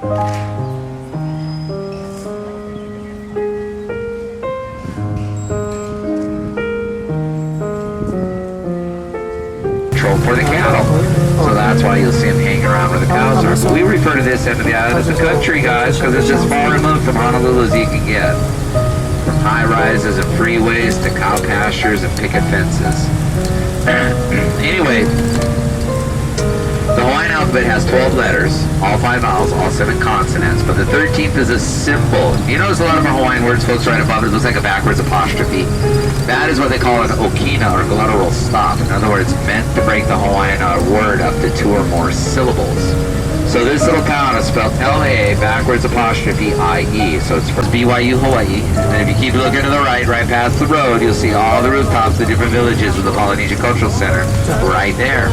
For the cattle. So that's why you'll see them hanging around where the cows are. We refer to this end of the island as the country, guys, because it's as far removed from Honolulu as you can get. From high rises and freeways to cow pastures and picket fences. Anyway, the Hawaiian alphabet has 12 letters, all 5 vowels, all 7 consonants, but the 13th is a symbol. You notice a lot of our Hawaiian words, folks, right above it looks like a backwards apostrophe. That is what they call an okina, or guttural stop. In other words, meant to break the Hawaiian word up to 2 or more syllables. So this little town is spelled L-A backwards apostrophe I-E. So it's from BYU, Hawaii. And then if you keep looking to the right past the road, you'll see all the rooftops of different villages with the Polynesian Cultural Center right there.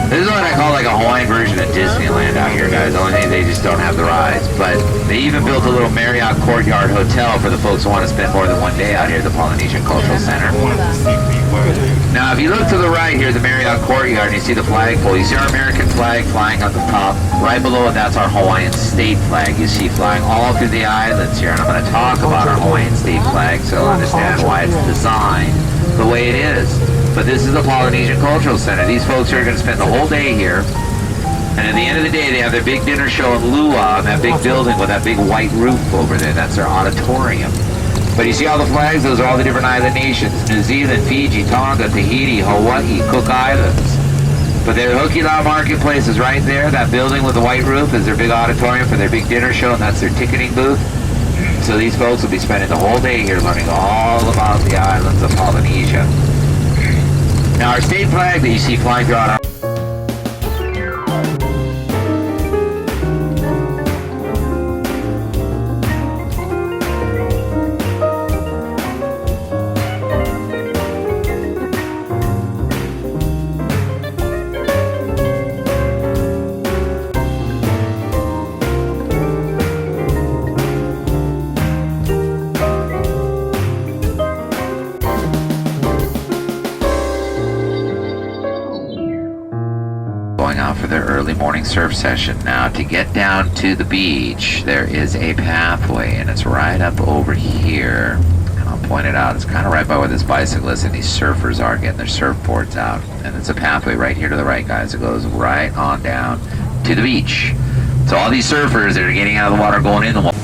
This is what I call like a Hawaiian version of Disneyland out here, guys. Only thing, they just don't have the rides. But they even built a little Marriott Courtyard Hotel for the folks who want to spend more than one day out here at the Polynesian Cultural Center. Now, if you look to the right here, the Marriott Courtyard, and you see the flagpole, you see our American flag flying on the top. Right below it, that's our Hawaiian state flag you see flying all through the islands here. And I'm going to talk about our Hawaiian state flag so you'll understand why it's designed the way it is. But this is the Polynesian Cultural Center. These folks are going to spend the whole day here. And at the end of the day, they have their big dinner show in Lua, that big building with that big white roof over there. That's their auditorium. But you see all the flags? Those are all the different island nations. New Zealand, Fiji, Tonga, Tahiti, Hawaii, Cook Islands. But their Hukila Marketplace is right there. That building with the white roof is their big auditorium for their big dinner show, and that's their ticketing booth. So these folks will be spending the whole day here learning all about the islands of Polynesia. Now our state flag that you see flying throughout our for their early morning surf session. Now to get down to the beach, there is a pathway, and it's right up over here. And I'll point it out. It's kind of right by where this bicyclist and these surfers are getting their surfboards out. And it's a pathway right here to the right, guys. It goes right on down to the beach. So all these surfers that are getting out of the water, going in the water.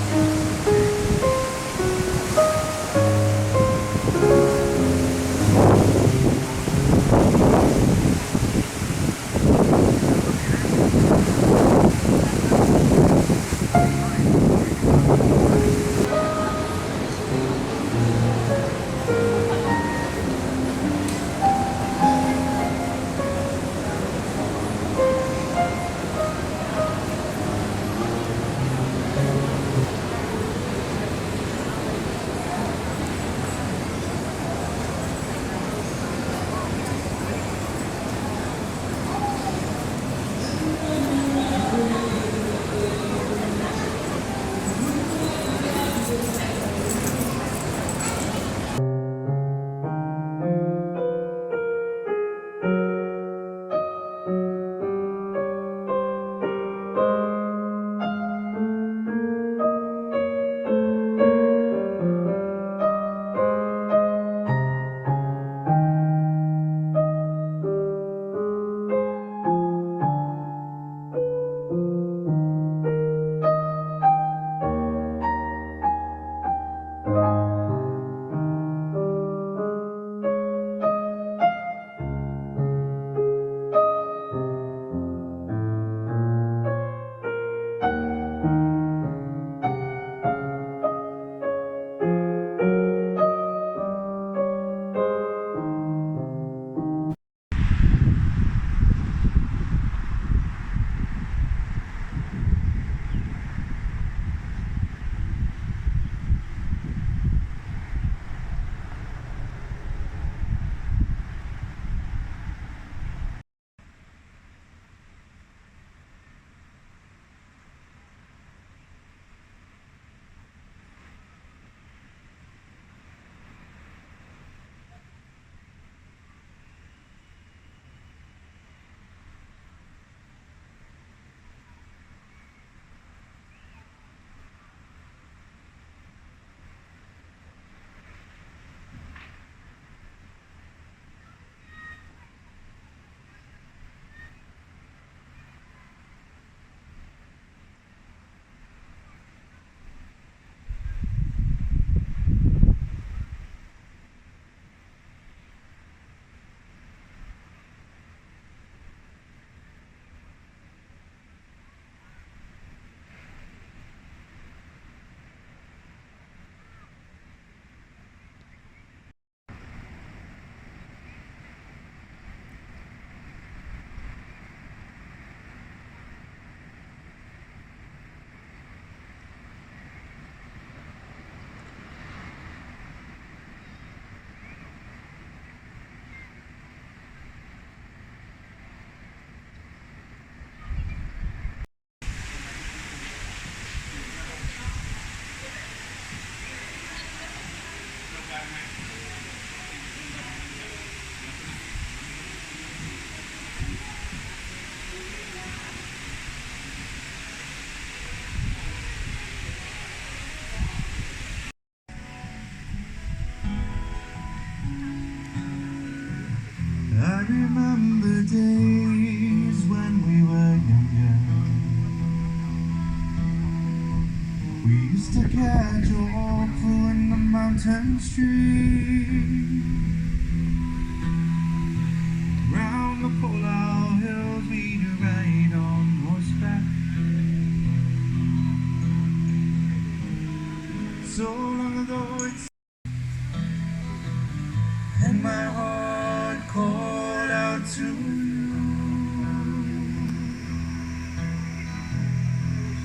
remember days when we were younger. We used to catch a waterfall in the mountain stream. Round the polar hills we'd ride on horseback. So long ago it's and my heart called out to you,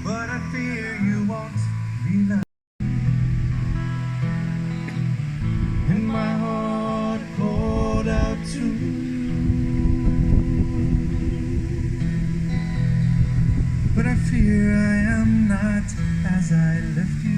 but I fear you won't realize. And my heart called out to you, but I fear I am not as I left you.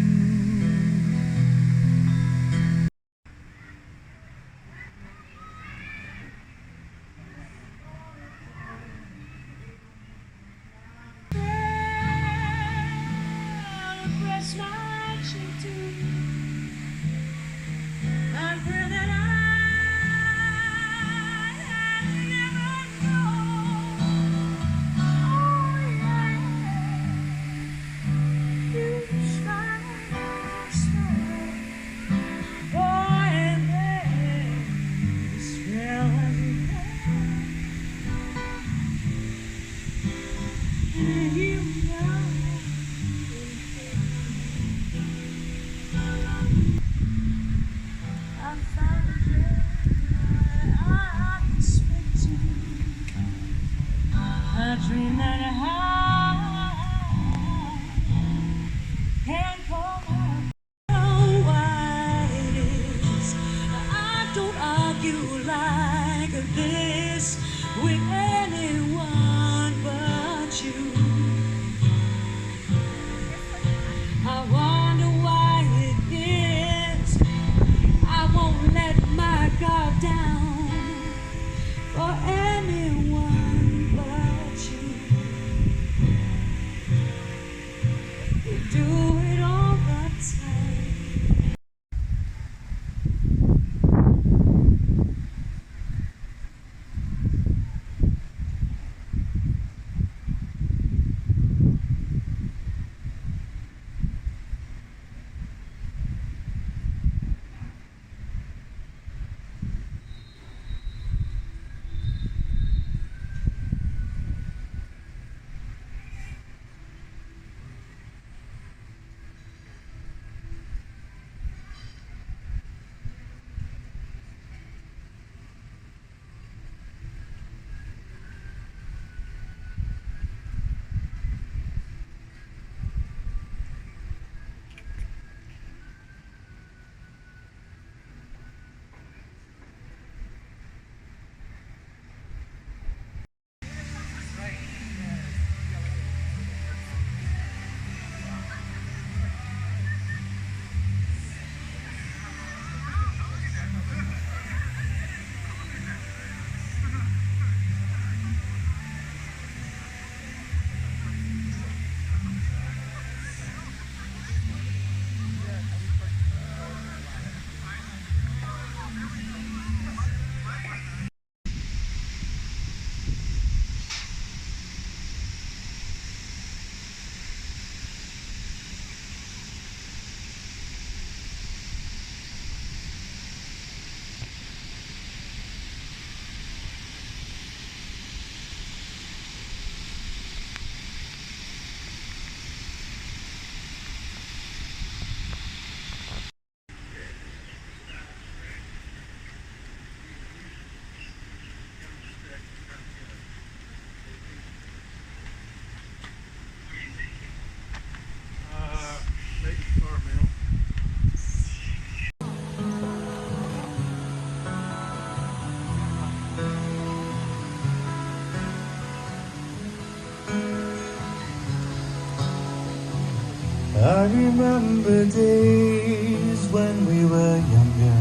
I remember days when we were younger.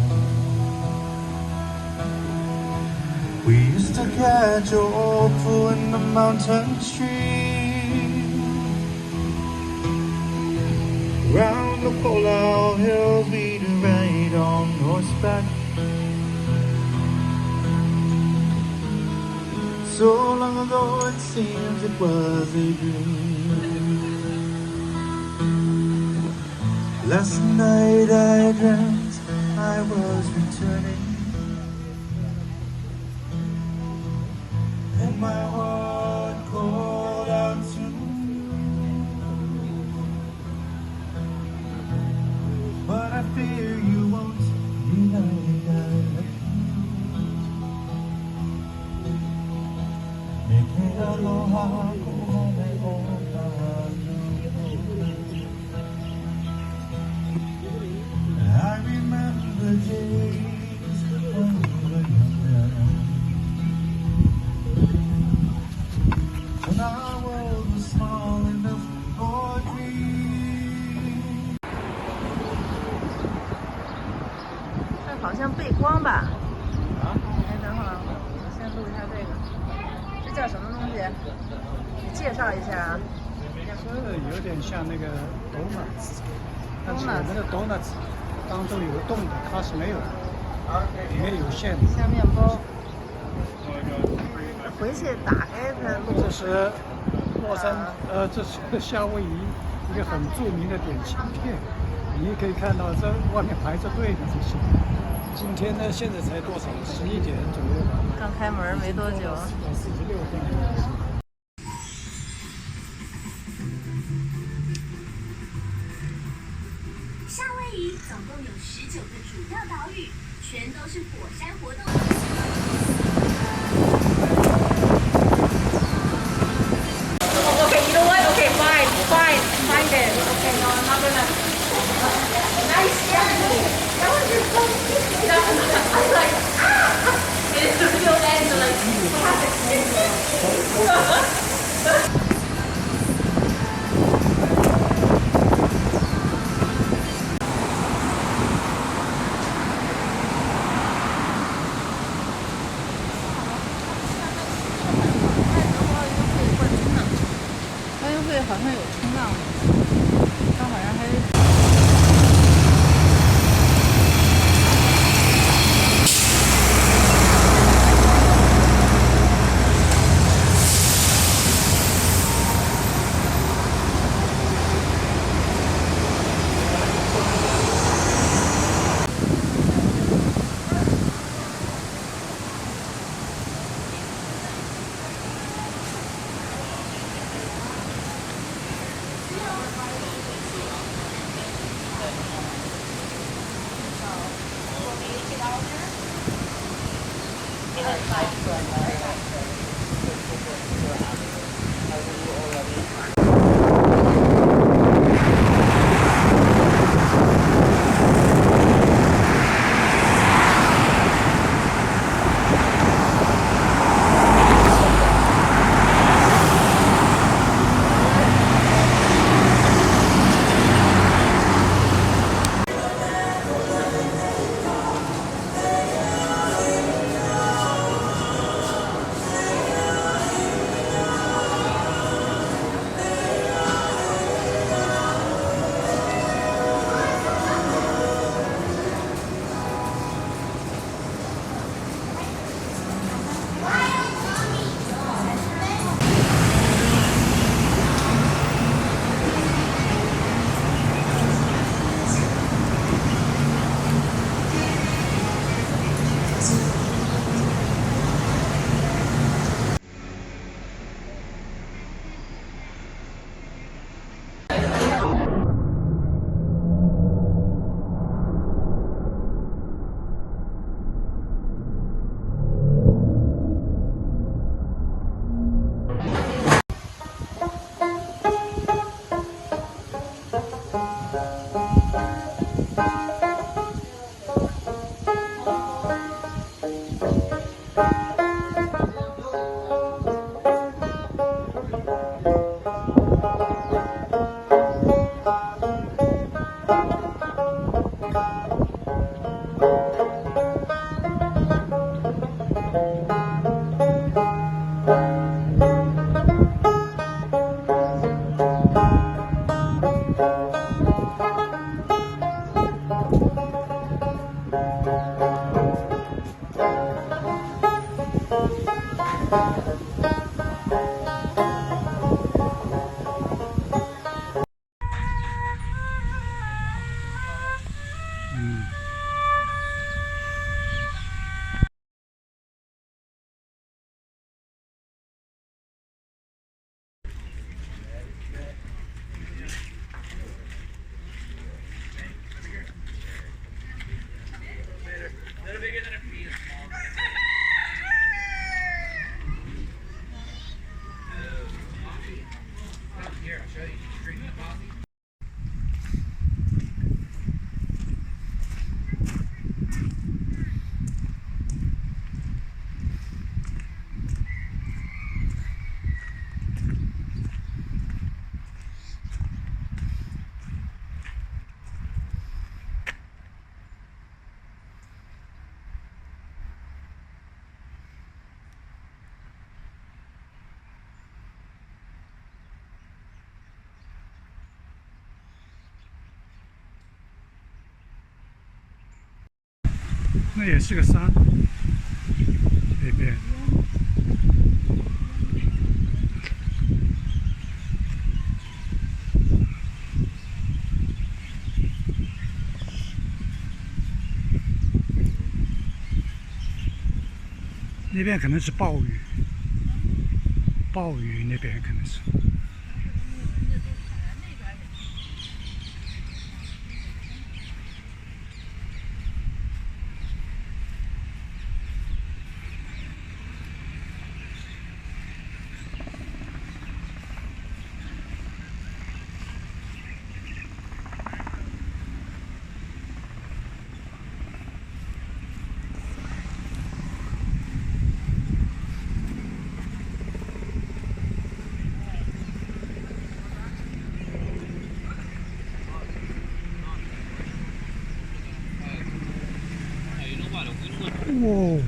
We used to catch a waterfall in the mountain stream. Round the polar hills we'd ride on horseback. So long ago it seems it was a dream. Last night I dreamt I was returning, and my heart called out to you. But I fear you won't deny that me que aloha como I remember days when we were younger, when our world was small enough for dreams. 这好像背光吧？哎，等会儿我先录一下这个。这叫什么东西？你介绍一下啊。这个有点像那个 donuts， 但是我们的 donuts 当中有个洞的，它是没有的，里面有馅的。像面包。回去打开它录。这是这是夏威夷一个很著名的点心店，你也可以看到这外面排着队的这些。今天呢，现在才多少？11点左右吧。刚开门没多久。46分。夏威夷总共有19个主要岛屿，全都是火山活动。Okay, you know what? Okay, fine then. Okay, no, I'm not gonna. Nice, that was just so cute. I was like, ah! And it's the video ends, and like, what happened? 好像有冲浪，它好像还。那也是个山，那边。那边可能是暴雨，暴雨那边可能是。哇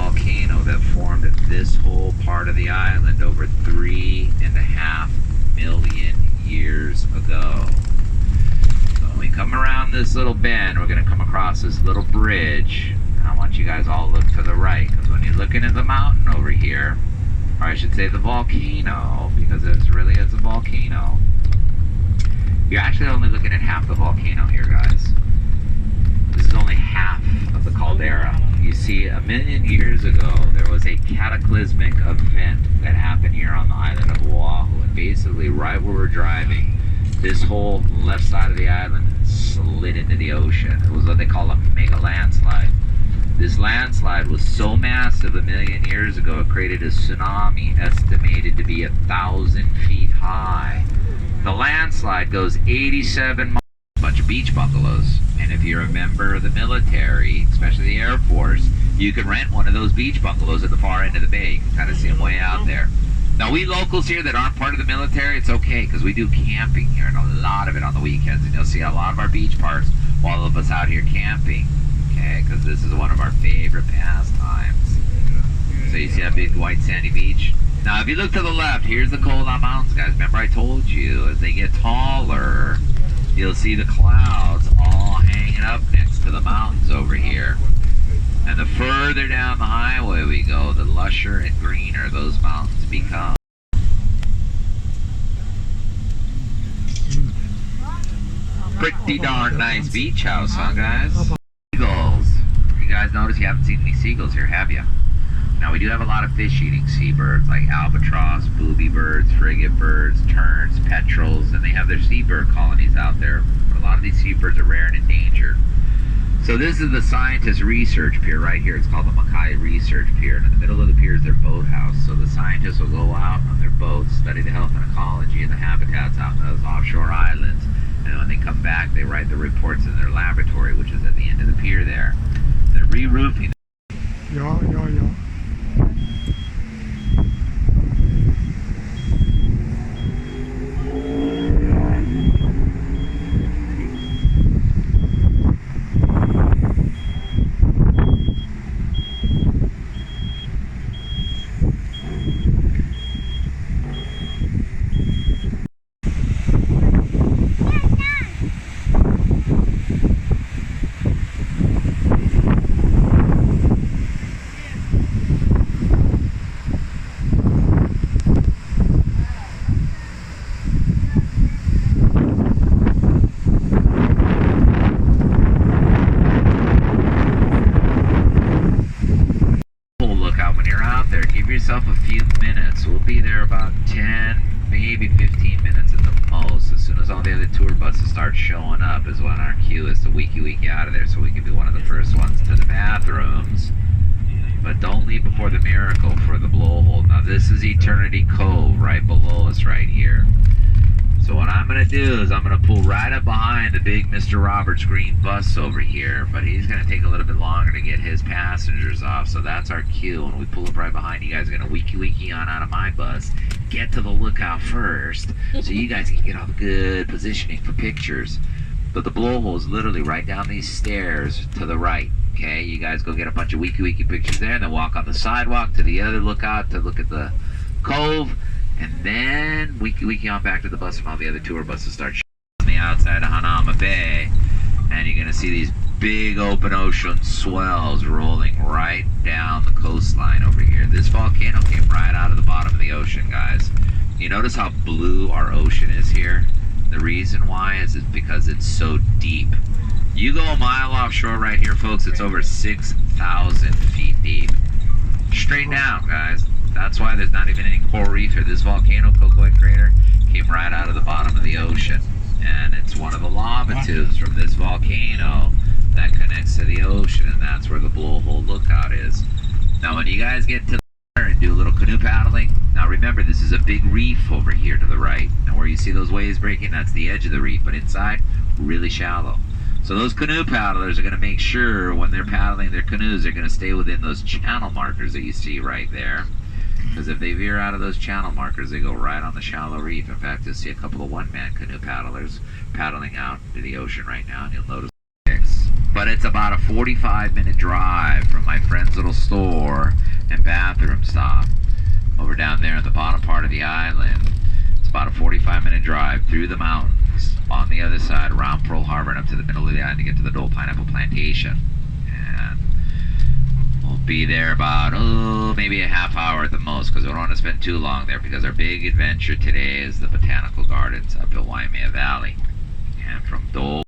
！Volcano that formed this whole part of the island over 3.5 million years ago. So when we come around this little bend, we're going to come across this little bridge. And I want you guys all to look to the right, because when you're looking at the mountain over here, or I should say the volcano, because it's a volcano, you're actually only looking at half the volcano here, guys. million years ago, there was a cataclysmic event that happened here on the island of Oahu. And basically, right where we're driving, this whole left side of the island slid into the ocean. It was what they call a mega landslide. This landslide was so massive a million years ago, it created a tsunami estimated to be 1,000 feet high. The landslide goes 87 miles, a bunch of beach bungalows. And if you're a member of the military, especially the Air Force, you can rent one of those beach bungalows at the far end of the bay. You can kind of see them way out there. Now, we locals here that aren't part of the military, it's okay, because we do camping here, and a lot of it on the weekends. And you'll see a lot of our beach parks, all of us out here camping, okay, because this is one of our favorite pastimes. So you see that big white sandy beach? Now, if you look to the left, here's the Kola Mountains, guys. Remember I told you, as they get taller, you'll see the clouds all hanging up next to the mountains over here. And the further down the highway we go, the lusher and greener those mountains become. Pretty darn nice beach house, huh, guys? Seagulls. You guys notice you haven't seen any seagulls here, have you? Now, we do have a lot of fish-eating seabirds, like albatross, booby birds, frigate birds, terns, petrels, and they have their seabird colonies out there. But a lot of these seabirds are rare and endangered. So this is the scientist research pier right here. It's called the Maui Research Pier. And in the middle of the pier is their boathouse. So the scientists will go out on their boats, study the health and ecology and the habitats out in those offshore islands. And when they come back, they write the reports in their laboratory, which is at the end of the pier there. They're re-roofing. Yeah. Yourself a few minutes. We'll be there about 10, maybe 15 minutes at the most. As soon as all the other tour buses start showing up is when our queue is to wiki out of there, so we can be one of the first ones to the bathrooms. But don't leave before the miracle for the blowhole. Now this is Eternity Cove right below us right here. So what I'm going to do is I'm going to pull right up behind the big Mr. Roberts green bus over here, but he's going to take a little bit longer to get his passengers off, so that's our queue. When we pull up right behind, you guys are going to wiki on out of my bus, get to the lookout first, so you guys can get all the good positioning for pictures. But the blowhole is literally right down these stairs to the right, okay? You guys go get a bunch of wiki pictures there, and then walk on the sidewalk to the other lookout to look at the cove. And then wiki on back to the bus, and all the other tour buses start on the outside of Hanauma Bay. And you're going to see these big open ocean swells rolling right down the coastline over here. This volcano came right out of the bottom of the ocean, guys. You notice how blue our ocean is here? The reason why is because it's so deep. You go a mile offshore right here, folks, it's over 6,000 feet deep. Straight down, guys. That's why there's not even any coral reef here. This volcano, Cocoa Crater, came right out of the bottom of the ocean. And it's one of the lava tubes from this volcano that connects to the ocean, and that's where the blowhole lookout is. Now, when you guys get to there and do a little canoe paddling, now remember, this is a big reef over here to the right. And where you see those waves breaking, that's the edge of the reef. But inside, really shallow. So those canoe paddlers are going to make sure when they're paddling their canoes, they're going to stay within those channel markers that you see right there. Because if they veer out of those channel markers, they go right on the shallow reef. In fact, you'll see a couple of one-man canoe paddlers paddling out into the ocean right now, and you'll notice but it's about a 45-minute drive from my friend's little store and bathroom stop over down there in the bottom part of the island. It's about a 45-minute drive through the mountains on the other side around Pearl Harbor and up to the middle of the island to get to the Dole Pineapple Plantation. And we'll be there about, maybe a half hour at the most, because we don't want to spend too long there, because our big adventure today is the Botanical Gardens up at Waimea Valley. And from Dole.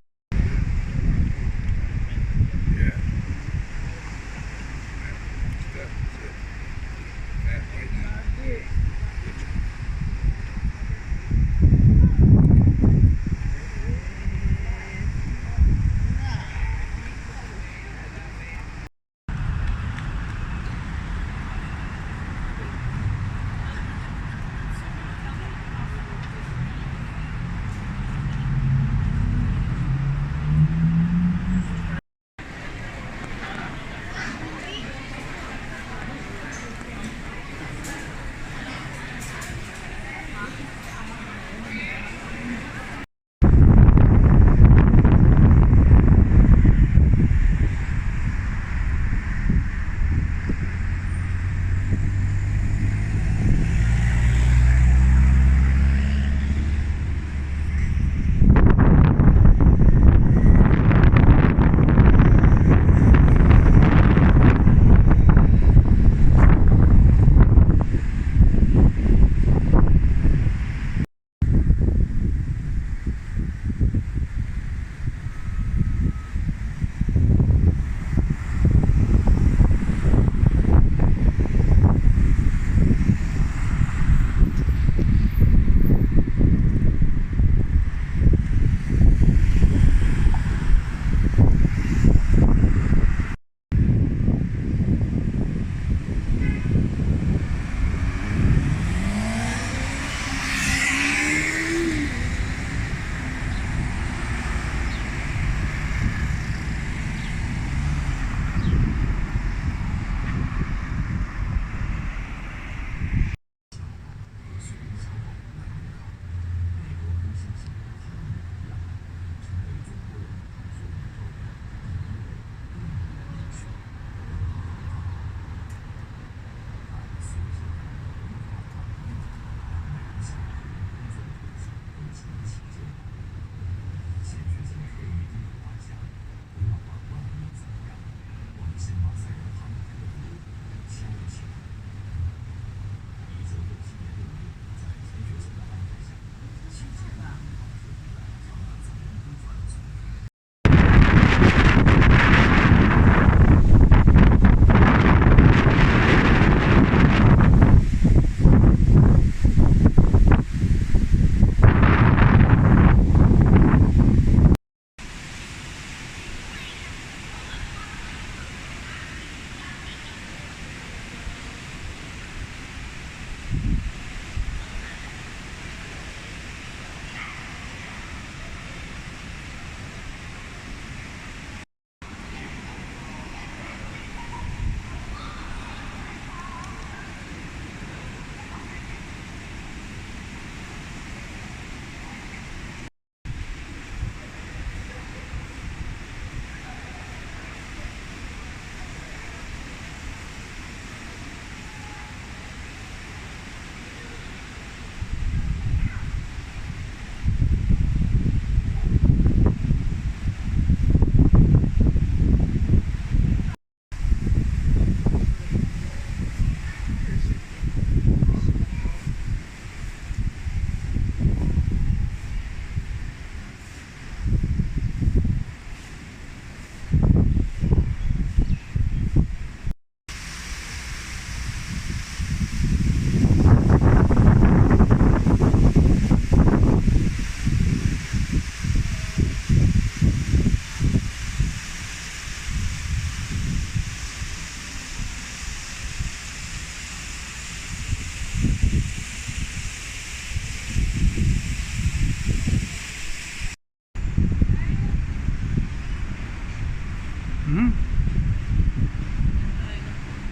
嗯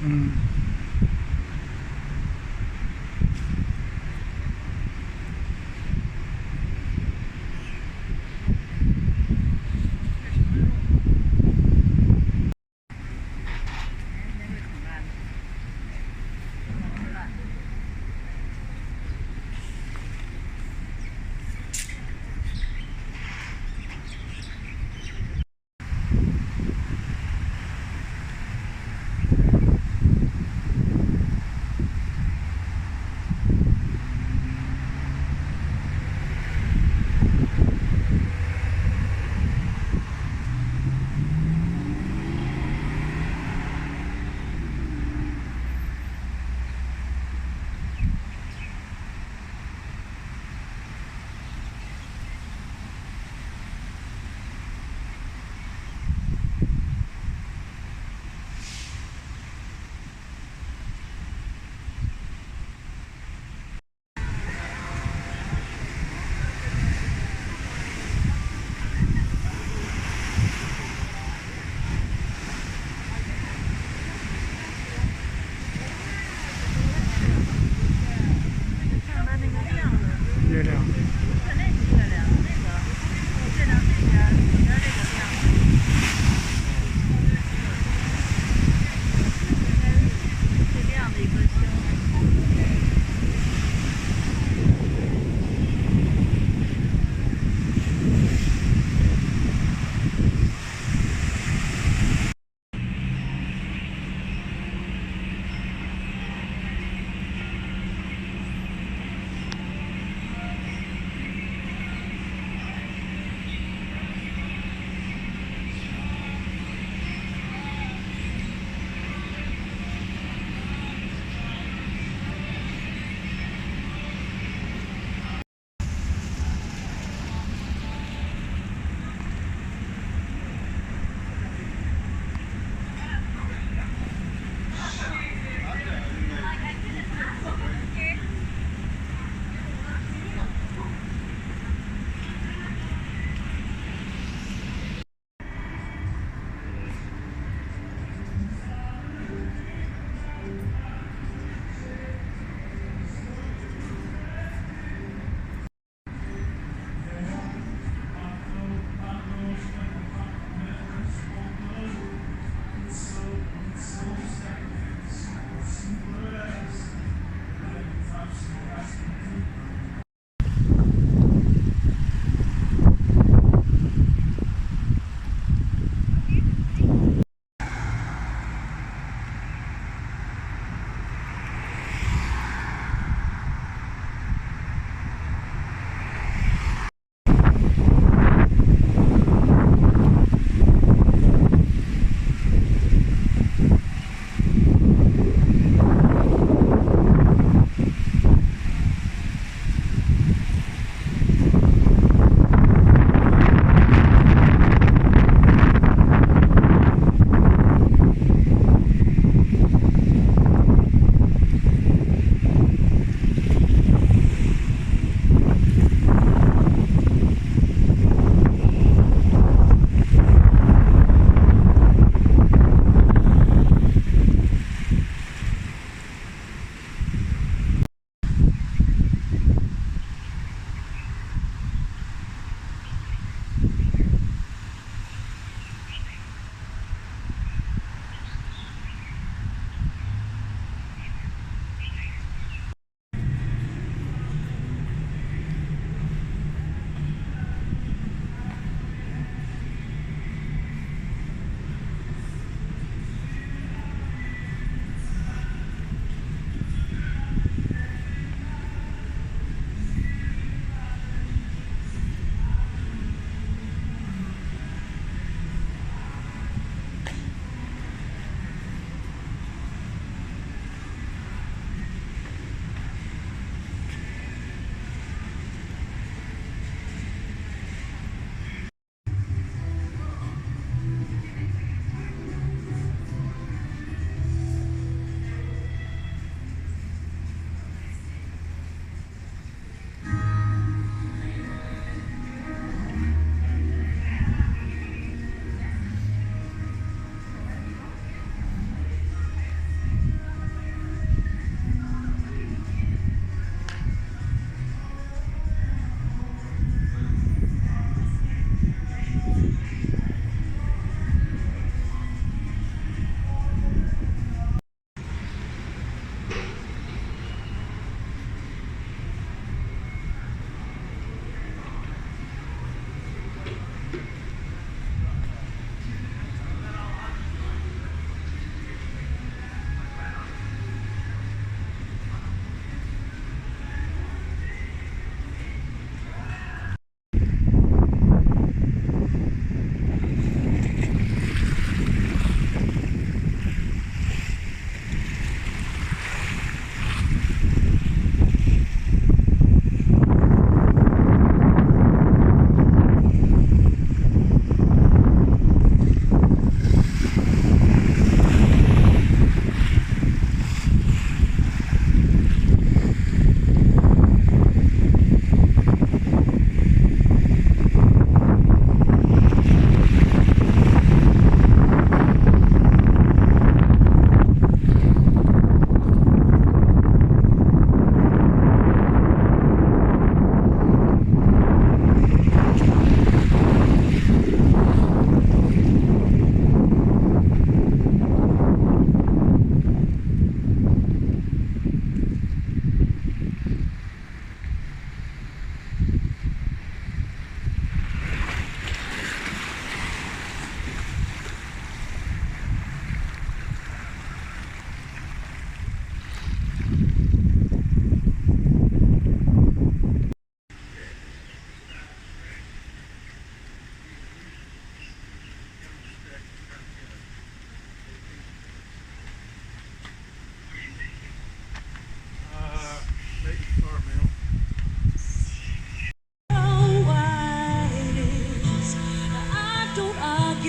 嗯。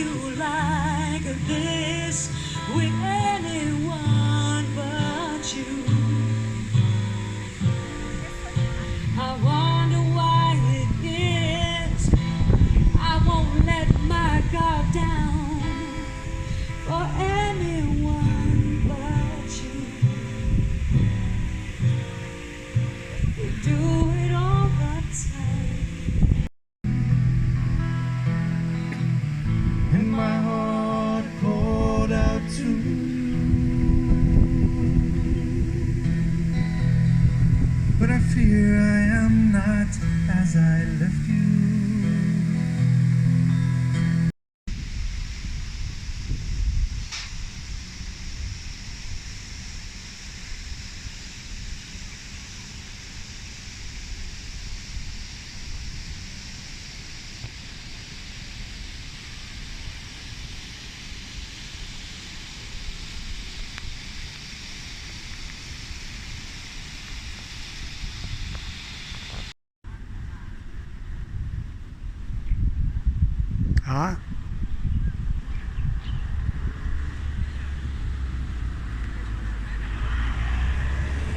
you like this with anyone but you. I wonder why it is I won't let my guard down for anyone but you. You do it all the time. And my heart called out to you. But I fear I am not as I left you.